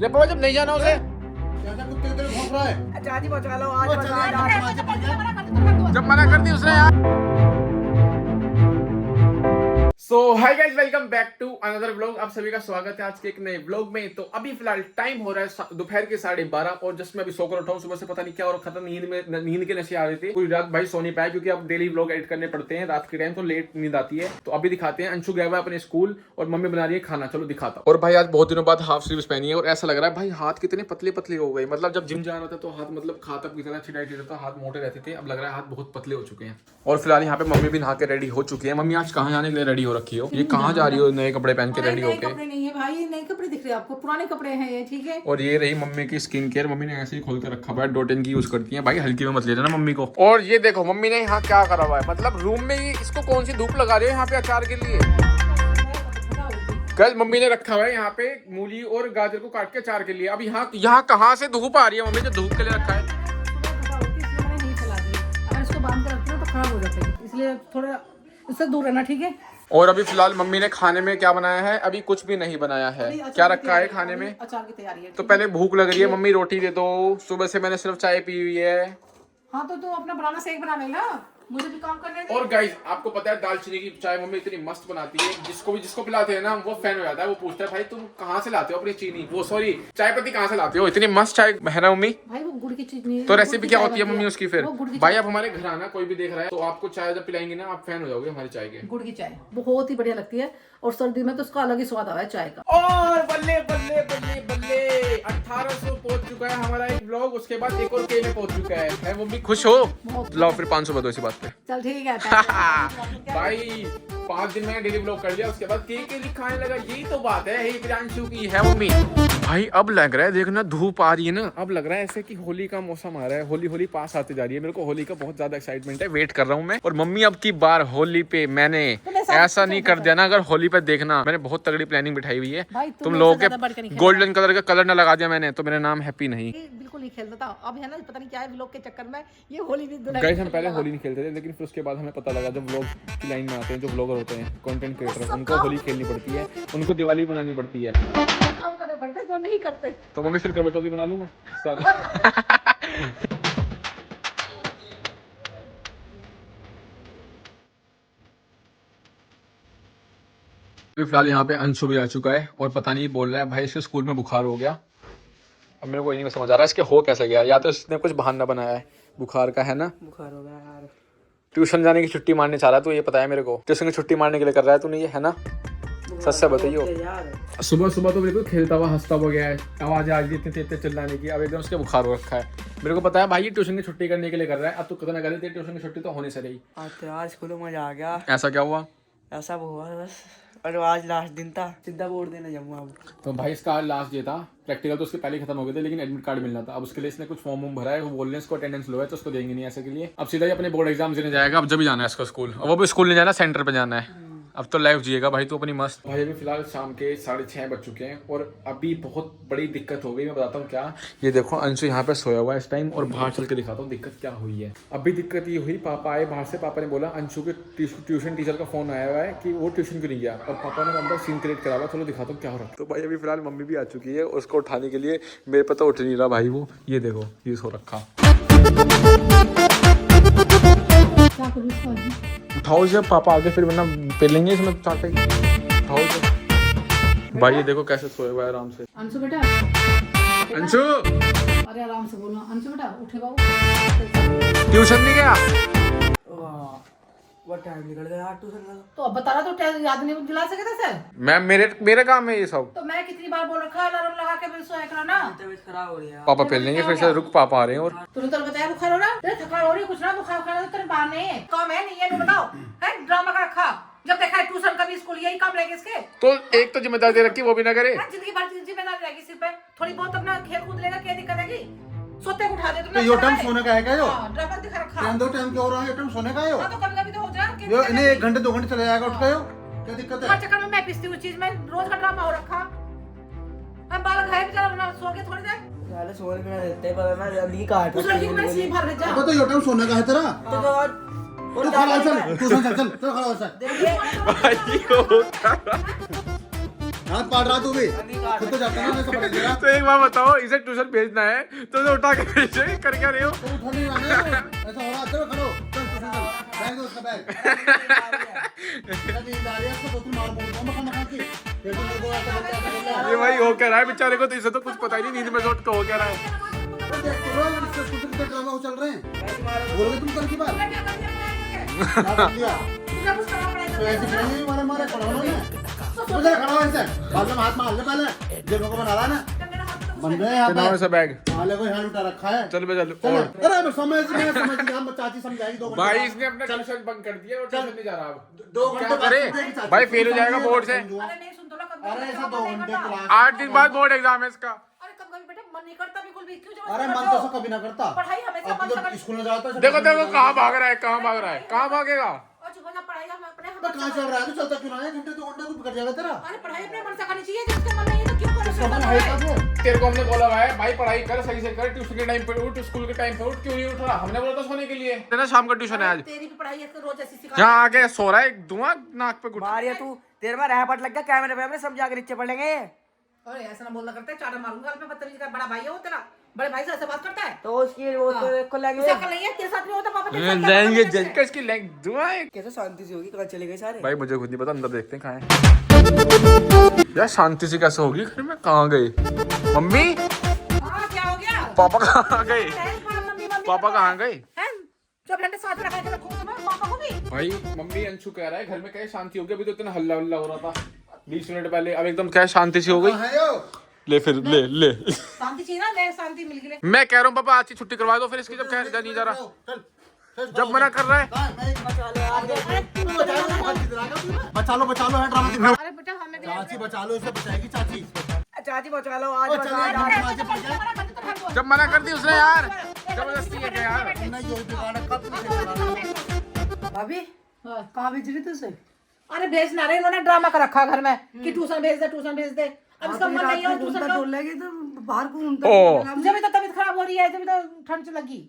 पापा जब नहीं जाना उसे कैसा कुत्ते की तरह भौंक रहा है? चाची पहुंचा लो आज ओ, बचा चल, जब मना कर दी उसने यार। So hi guys, welcome back to another vlog. आप सभी का स्वागत है आज के एक नए व्लॉग में। तो अभी फिलहाल टाइम हो रहा है दोपहर के 12:30 और जस्ट मैं अभी सोकर उठा हूँ। सुबह से पता नहीं क्या और खत्म नींद के नशे आ रहे थे। पूरी रात भाई सो नहीं पाया क्योंकि अब डेली व्लॉग एडिट करने पड़ते हैं रात के टाइम, तो लेट नींद आती है। तो अभी दिखाते हैं। अंशु गया हुआ है अपने स्कूल और मम्मी बना रही है खाना, चलो दिखाता हूं। और भाई आज बहुत दिनों बाद हाफ स्लीव्स पहनी है और ऐसा लग रहा है भाई हाथ कितने पतले पतले हो गए। मतलब जब जिम जा रहा था तो हाथ मतलब खाता की तरह अच्छी डाइट रहता, हाथ मोटे रहते थे। अब लग रहा है हाथ बहुत पतले हो चुके हैं। और फिलहाल यहाँ पे मम्मी भी नहा के रेडी हो चुकी है। मम्मी आज कहाँ जाने के लिए रेडी हो रखी हो? ये कहाँ जा रही हो नए कपड़े पहन के रेडी होके? कपड़े नहीं है भाई, नए कपड़े दिख रहे हैं आपको, पुराने कपड़े हैं ये, ठीक है। और ये रही मम्मी की स्किन केयर। मम्मी ने ऐसे ही खोल के रखा हुआ है, डॉटेन की यूज करती है भाई, हल्की में मत ले जाना मम्मी को। और ये देखो मम्मी ने यहाँ क्या करा हुआ है, मतलब रूम में ही इसको कौन सी धूप लगा रही है यहाँ पे अचार के लिए। कल मम्मी ने रखा हुआ है यहाँ पे मूली और गाजर को काट के अचार के लिए। अब यहाँ कहाँ से धूप आ रही है? मम्मी ने धूप के लिए रखा है। नहीं चला दिया, अगर इसको बांध कर रखते हो तो खराब हो जाता है, इसलिए थोड़ा इससे दूर रहना, ठीक है। और अभी फिलहाल मम्मी ने खाने में क्या बनाया है? अभी कुछ भी नहीं बनाया है। क्या रखा है खाने में? अचार की तैयारी है। तो पहले भूख लग रही है, मम्मी रोटी दे दो। सुबह से मैंने सिर्फ चाय पी हुई है। हाँ तो तू अपना बनाना शेक बना लेना, मुझे भी काम करने दे। और गाइस आपको पता है दालचीनी की चाय मम्मी इतनी मस्त बनाती है, जिसको पिलाते हैं ना वो फैन हो जाता है। वो पूछता है भाई तुम कहाँ से लाते हो अपनी चीनी, वो सॉरी चाय पत्ती कहाँ से लाते हो? इतनी मस्त चाय है ना मम्मी। भाई वो गुड़ की चीनी। तो रेसिपी क्या होती है मम्मी उसकी? फिर भाई आप हमारे घर आना, कोई भी देख रहा है तो आपको चाय जब पिलाएंगे ना आप फैन हो जाओगे हमारी चाय के। गुड़ की चाय बहुत ही बढ़िया लगती है और सर्दी में तो उसका अलग ही स्वाद आता है चाय का। और बल्ले बल्ले बल्ले बल्ले 1800 पहुंच चुका है हमारा एक व्लॉग। उसके बाद एक और के में पहुंच चुका है। मम्मी खुश हो? लाओ फिर 500 बताओ इसी बात पे। चल ठीक है भाई 5 दिन मैंने डेली व्लॉग कर लिया, उसके बाद केक खाने लगा। यही तो बात है, यही प्रियांशु की है मम्मी। भाई अब लग रहा है देखना धूप आ रही है ना, अब लग रहा है ऐसे कि होली का मौसम आ रहा है। होली पास आते जा रही है। मेरे को होली का बहुत ज्यादा एक्साइटमेंट है, वेट कर रहा हूँ मैं। और मम्मी अब की बार होली पे मैंने ऐसा नहीं कर दिया ना, अगर होली पे देखना मैंने बहुत तगड़ी प्लानिंग बिठाई हुई है। तुम लोगों के गोल्डन कलर का कलर ना लगा दिया मैंने तो मेरा नाम हैप्पी नहीं। बिल्कुल नहीं खेलता था, अब है ना पता नहीं क्या है व्लॉग के चक्कर में ये होली भी दुलाई। गाइस हम पहले होली नहीं खेलते थे, लेकिन फिर उसके बाद हमें पता लगा जब व्लॉग की लाइन में आते हैं जो व्लॉगर होते हैं, कंटेंट क्रिएटर, उनको होली खेलनी पड़ती है, उनको दिवाली बनानी पड़ती है। हम करने पड़ते जो नहीं करते। तो मम्मी फिर करबे टोपी बना लूंगा। फिलहाल यहाँ पे अंशु भी आ चुका है और पता नहीं बोल रहा है भाई इसके स्कूल में बुखार हो गया। अब मेरे को ये नहीं समझ आ रहा है इसके हो कैसे गया। या तो इसने कुछ बहाना बनाया है बुखार का, है ना? बुखार हो गया यार। ट्यूशन जाने की छुट्टी मारने चाह रहा है तो ये पता है मेरे को। ट्यूशन की छुट्टी मारने के लिए कर रहा है तूने, ये है ना? सच से बताइए। सुबह सुबह तो बिल्कुल खेलता हुआ हंसता हुआ गया है, आवाज आ रही इतने तेज चिल्लाने की। अब एकदम उसके बुखार हो रखा है। मेरे को पता है भाई ये ट्यूशन की छुट्टी करने के लिए कर रहा है। अब तो कितना करे थे, ट्यूशन की छुट्टी तो होने से रही। आज यार स्कूल में मजा आ गया। ऐसा क्या हुआ? ऐसा हुआ बस, और आज लास्ट दिन था, सीधा बोर्ड देने जाऊंगा अब। तो भाई इसका आज लास्ट डे था। प्रैक्टिकल तो उसके पहले खत्म हो गए थे, लेकिन एडमिट कार्ड मिलना था। अब उसके लिए इसने कुछ फॉर्म भरा है, वो बोल रहे हैं इसको अटेंडेंस लो है तो उसको देंगे नहीं ऐसे के लिए। अब सीधा ही अपने बोर्ड एग्जाम देने जाएगा। अब जब भी जाना है इसको स्कूल, वो भी स्कूल नहीं जाना, सेंटर पे जाना है। अब तो लाइफ जिएगा भाई तू अपनी मस्त। भाई अभी फिलहाल शाम के 6:30 बज चुके हैं और अभी बहुत बड़ी दिक्कत हो गई। मैं बताता हूँ क्या। ये देखो अंशु यहाँ पे सोया हुआ है इस टाइम और बाहर चल के दिखाता हूँ दिक्कत क्या हुई है। अभी दिक्कत ये हुई, पापा आए बाहर से। पापा ने बोला अंशु के ट्यूशन टीचर का फोन आया हुआ है कि वो ट्यूशन क्यों नहीं गया, और पापा ने अंदर सीन क्रिएट करा हुआ। चलो दिखाता हूँ क्या हो रहा है। तो भाई अभी फिलहाल मम्मी भी आ चुकी है, उसको उठाने के लिए मेरे पे तो उठ नहीं रहा भाई वो। ये देखो ये सो रखा। उठाओ जब पापा आगे फिर वरना पे लेंगे इसमें चाटे। उठाओ जब। भाई ये देखो कैसे सोए हुआ है आराम से। अंशु बेटा, अंशु अरे आराम से बोलो। अंशु बेटा उठे बाबू। ट्यूशन नहीं गया? वो टाइम निकल गया यार ट्यूशन का। तो अब बता रहा तो याद नहीं दिला सके थे सर। मैं मेरे काम है ये सब। तो मैं कितनी बार बोल रखा अलार्म लगा के फिर सोया करो ना। तबीयत खराब हो रही है। पापा पहल लेंगे फिर से, रुक पापा आ रहे हैं। और तूने तो बताया बुखार हो रहा है, थकान हो रही है, कुछ ना बुखार खा तेरे बाहर नहीं है, काम है नहीं है, बताओ है ड्रामा का रखा। जब देखा है ट्यूशन का भी स्कूल यही काम रहेगा इसके। तो एक तो जिम्मेदारी दे रखी वो भी ना करे। जिंदगी भर जिम्मेदारी रहेगी सिर पे, थोड़ी बहुत अपना खेल कूद लेगा, क्या दिक्कत है? सोते को उठा दे तो यो टाइम सोने का है क्या? यो ड्रामा दिखा रखा। टाइम 2 टाइम क्या हो रहा है? यो टाइम सोने का है। यो तो कभी-कभी तो हो जाए यो इन्हें 1 घंटे 2 घंटे चले जाएगा उठ के। यो क्या दिक्कत है? चक्कर में मैं पिसती हूँ चीज में, रोज का ड्रामा हो रखा। अब बाल घाय बेचारा बना सो के थोड़ी देर। साले सोने के देते पर ना जल्दी काट। उस लड़की को मैंने सीट भर भेजा। अब तो यो टाइम सोने का है तेरा। तो तू खड़ा हो चल, ट्यूशन चल, चल खड़ा हो चल। देखिए भाई हाथ पाड़ रहा तू भी खुद तो जाता ना ऐसा पड़े तेरा तो एक बात बताओ, इसे ट्यूशन भेजना है तो उसे उठा के भेजे, कर क्या रहे हो? तो उठा नहीं रहा है ऐसा हो रहा चलो खड़ो चल ट्यूशन चल बैग दो उसका बैग नींद आ रही है उसको दो तीन मार बोल दो मखा की फिर तो मेरे को ऐसा बोलता है ये भाई हो क्या रहा है बेचारे को, तो इसे तो कुछ पता ही नहीं नींद में सोच के हो क्या रहा है। देख तो लो इससे कुछ भी ड्रामा हो चल रहे हैं बोलोगे तुम कल की बात क्या कर दिया क्या कर दिया तुझे कुछ करना पड़ेगा तो ऐसे खड़े नहीं मारे मारे पढ़ाओ ना मुझे खड़ा हो ऐसे बाद में हाथ मार ले पहले जेब को बना रहा ना बन रहे यहाँ कितना पे से बैग? हाले को हैंड उठा रखा है चल बे चल। चलो और अरे समझ गया हम चाची समझाएगी 2 घंटे भाई इसने अपना ट्यूशन बंद कर दिया और ट्यूशन नहीं जा रहा अब। 2 क्या घंटे करे भाई, फेल हो जाएगा बोर्ड से। अरे नहीं सुन तो लो कब अरे ऐसा 2 घंटे क्लास 8 दिन बाद बोर्ड एग्जाम है इसका। अरे कब कभी बेटा मन नहीं करता बिल्कुल भी, क्यों जबरदस्ती अरे मन करते तो हो? ऐसा कभी ना करता पढ़ाई हमेशा अब मन से तो करनी। स्कूल में जाता है देखो देखो कहाँ भाग रहा है, कहाँ भाग रहा है, कहाँ भागेगा? और चुप हो जा, पढ़ाई हम अपने मैं कहाँ चल रहा है तू चलता क्यों ना है घंटे 2 घंटे कुछ बिगड़ जाएगा तेरा अरे पढ़ाई अपने मन से करनी चाहिए, जिसके मन नहीं है तो क्यों करो? इसका मन है कब वो तेरे को हमने बोला है भाई पढ़ाई कर सही से कर, ट्यूशन के टाइम पे उठ, स्कूल के टाइम पे उठ, क्यों नहीं उठ रहा? हमने बोला था सोने के लिए ना, शाम का ट्यूशन है आज। तेरी भी पढ़ाई है रोज ऐसी सिखा। यहाँ आके सो रहा है, धुआं नाक पे कुछ। मारिया तू तेरे में रहपट लग गया कैमरे पे, हमने समझा के नीचे पड़ेंगे। अरे ऐसा ना बोलना करता है, चाटा मारूंगा मैं, बदतमीजी का बड़ा भाई है वो तेरा, बड़े भाई से ऐसे बात करता है? तो उसकी वो तो को लगे उसे अकल नहीं है, तेरे साथ नहीं होता पापा तेरे साथ क्या लेंगे करता है? जज इसकी लेंग धुआं है। कैसे शांति से होगी, कहाँ चले गए सारे? भाई मुझे खुद नहीं पता, अंदर देखते हैं कहाँ है यार। शांति से कैसे होगी घर में? कहाँ गए मम्मी? हाँ क्या हो गया? पापा कहाँ गए? मम्मी मम्मी पापा कहाँ गए? हैं? 24 घंटे साथ में रखा के रखूंगा तुम्हें, पापा को भी। भाई मम्मी अंशु कह रहा है घर में क्या शांति होगी, अभी तो इतना हल्ला हल्ला हो रहा था 20 मिनट पहले, अब एकदम क्या शांति सी हो गई। कहाँ है यो ले फिर ले ले शांति चाहिए ना, मैं शांति मिल गई। मैं कह रहा हूँ पापा आज की छुट्टी करवा दो फिर इसकी, जब कह नहीं जा रहा, चल जब मना कर रहा है। बचा लो है ड्रामा दिखा अरे बेटा हमें भी चाची बचा लो इसे बचाएगी चाची चाची बचा लो आज ओ, बचा चल, लो, आज। आज बचा लो। जब मना कर दी उसने यार, जबरदस्ती है क्या यार? नहीं जो बिगाड़ रखा तुमने भाभी कहाँ भेज रही तुझसे? अरे भेज ना रहे, इन्होंने ड्रामा कर रखा घर में कि ट्यूशन भेज दे ट्यूशन भेज दे। अब इसका मन नहीं है ट्यूशन का। बोलेगी तो बाहर को घूमता ओ। फिरेगा। जब भी तो तबीयत खराब हो रही है, जब भी तो ठंड से लगी।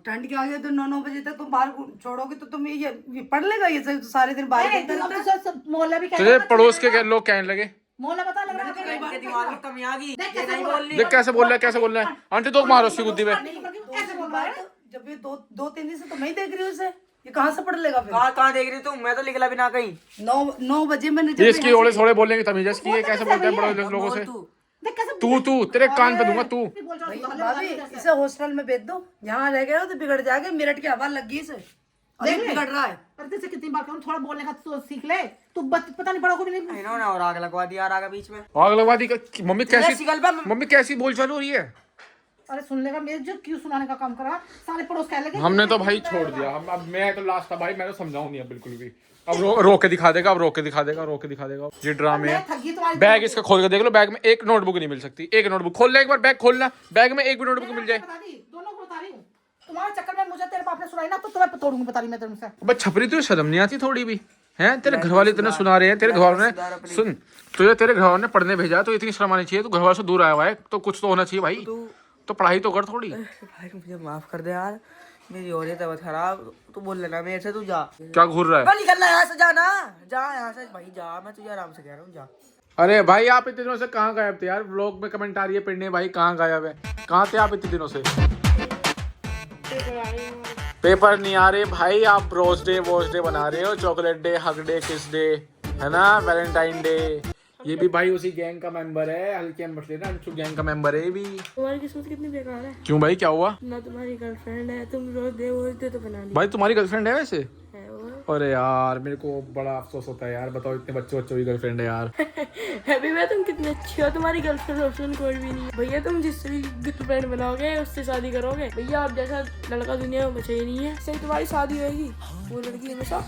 ठंड के आगे तो 9 बजे तक तुम बाहर छोड़ोगे तो तुम ये पढ़ लेगा ये सब सारे दिन बाहर अरे घूमता तुम रहता है। सब मोहल्ला भी तुझे पड़ोस के लोग कहने लगे, मोहल्ला बता लग रहा कई बार दिमाग में कमी आ गई, देख ये कैसे नहीं बोल बोल रही। देख कैसे बोल रहा है, कैसे बोल रहा है। आंटी तो मारो उसकी बुद्धि पे। कैसे बोल रहा है? जब ये 2-3 दिन से तो मैं ही देख रही हूँ उसे, ये कहाँ से पढ़ लेगा फिर? कहाँ देख रही तुम? मैं तो निकला भी ना कहीं। 9 बजे मैंने ये इसकी ओले थोड़े बोलने की तमीज है इसकी, ये कैसे बोलते हैं बड़े लोगों से? देख कैसे तू तेरे कान पे दूंगा तू। बोल रहा हूँ। भाभी इसे हॉस्टल में भेज दो, यहाँ रह गया तो बिगड़ जाएगा। मेरठ की हवा लग गई इसे, देख अभी बिगड़ रहा है। अरे तेरे से कितनी बार कहूँ थोड़ा बोलने का तो सीख ले, तू पता नहीं बड़ा को भी नहीं। इन्होंने और आग लगवा दिया आगे बीच में। आग लगवा दी का- मम्मी कैसी सिगल पे- मम्मी कैसी बोल चालू हो रही है? अरे सुन लेगा मेरे जो क्यों सुनाने का काम करा, सारे पड़ोस कह लगे। हमने तो भाई छोड़ दिया, हम अब मैं तो लास्ट था भाई, मैं तो समझाऊं नहीं अब बिल्कुल भी। अब रोक के दिखा देगा, अब रोक के दिखा देगा। ये ड्रामे मैं है। थक गई तुम्हारी। बैग इसका खोल के देख लो, बैग में एक नोटबुक नहीं मिल सकती, एक नोटबुक खोल ले एक बार, बैग खोलना, बैग में एक भी नोटबुक मिल जाए। बता दी, दोनों को बता रही हूँ। तुम्हारे चक्कर में मुझे तेरे बाप ने सुनाई ना तो तुम्हें तोड़ूंगी, बता रही मैं तुमसे। अब छपरी तुझे शर्म नहीं आती थोड़ी भी? हैं तेरे घर वाले इतने सुना रहे हैं, तेरे घर वालों ने सुन, तुझे तेरे घर वालों ने पढ़ने भेजा तो इतनी शर्म आनी चाहिए, तू घर वालों से दूर आया हुआ है तो कुछ तो होना चाहिए भाई, तो पढ़ाई तो कर थोड़ी। भाई मुझे माफ कर दे यार, मेरी हो रही है तबीयत खराब। तू बोल लेना मेरे से, तू जा। क्या घूर रहा है? बस निकलना यहाँ से, जाना जा यहाँ से भाई, जा। मैं तुझे आराम से कह रहा हूँ, जा। अरे भाई आप इतने दिनों से कहाँ गायब थे यार? व्लॉग में कमेंट आ रही है पिंडे भाई कहाँ गायब है, कहाँ थे आप इतने दिनों से? पेपर नहीं आ रहे भाई, आप रोज डे वॉच डे बना रहे हो, चॉकलेट डे, हग डे, किस डे, है ना, वैलेंटाइन डे। ये भी भाई उसी गैंग का मेंबर है, हल्के हम मत लेना, अंशु गैंग का मेंबर है ये भी। तुम्हारी किस्मत कितनी बेकार है क्यों भाई क्या हुआ? ना तुम्हारी गर्लफ्रेंड है, तुम रोज दे तो बना ली भाई तुम्हारी गर्लफ्रेंड है वैसे? है वो। अरे यार मेरे को बड़ा अफसोस होता है यार, बताओ इतने बच्चों की गर्लफ्रेंड है यार। अभी मैं तुम कितने अच्छी हो, तुम्हारी गर्लफ्रेंड वर्लफ्रेंड कोई भी नहीं है भैया। तुम जिससे भी गर्लफ्रेंड बनाओगे उससे शादी करोगे भैया, आप जैसा लड़का दुनिया में बचा ही नहीं है। सही तुम्हारी शादी होगी, वो लड़की हमेशा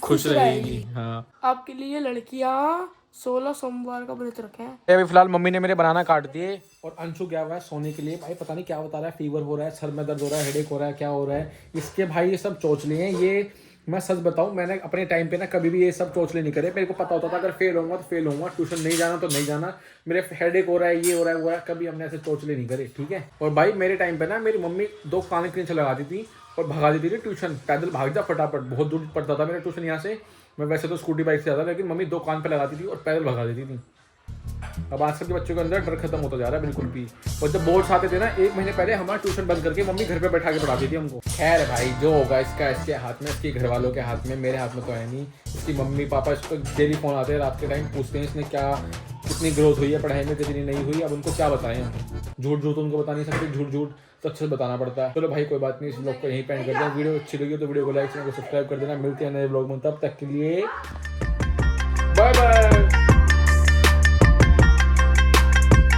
खुश रहेगी। हाँ आपके लिए लड़कियां 16 सोमवार का व्रत रखे हैं। अभी फिलहाल मम्मी ने मेरे बनाना काट दिए और अंशु गया हुआ है सोने के लिए। भाई पता नहीं क्या बता रहा है, फीवर हो रहा है, सर में दर्द हो रहा है, हेडेक हो रहा है, क्या हो रहा है इसके भाई, ये सब चोचले हैं ये। मैं सच बताऊं, मैंने अपने टाइम पे ना कभी भी ये सब चोचले नहीं करे। मेरे को पता होता था अगर फेल होऊंगा तो फेल होऊंगा, ट्यूशन नहीं जाना तो नहीं जाना, मेरे हेडेक हो रहा है, ये हो रहा है, वो है, कभी हमने ऐसे चोचले नहीं करे, ठीक है। और भाई मेरे टाइम पे ना मेरी मम्मी 2 कान के नीचे लगा दी थी और भगा देती थी ट्यूशन, पैदल भाग जा फटाफट, बहुत दूर पड़ता था मेरा ट्यूशन यहाँ से। मैं वैसे तो स्कूटी बाइक से जाता, लेकिन मम्मी 2 कान पे लगाती थी और पैदल भगा देती थी। अब आजकल के बच्चों के अंदर डर खत्म होता जा रहा है बिल्कुल भी। और जब बोर्ड्स आते थे ना 1 महीने पहले हमारा ट्यूशन बंद करके मम्मी घर पे बैठा के पढ़ाती थी हमको। खैर भाई जो होगा इसका इसके हाथ में, इसके घर वालों के हाथ में, मेरे हाथ में तो है नहीं। इसकी मम्मी पापा इसको डेली फोन आते हैं रात के टाइम, पूछते हैं इसने क्या कितनी ग्रोथ हुई है पढ़ाई में, कितनी नहीं हुई। अब उनको क्या बताएं हम, झूठ झूठ उनको बता नहीं सकते, झूठ झूठ तो अच्छे से बताना पड़ता है। चलो भाई कोई बात नहीं, इस ब्लॉग को यहीं पे एंड करते हैं। वीडियो अच्छी लगी तो वीडियो को लाइक, चैनल को सब्सक्राइब कर देना। मिलते हैं नए ब्लॉग में, तब तक के लिए बाय बाय।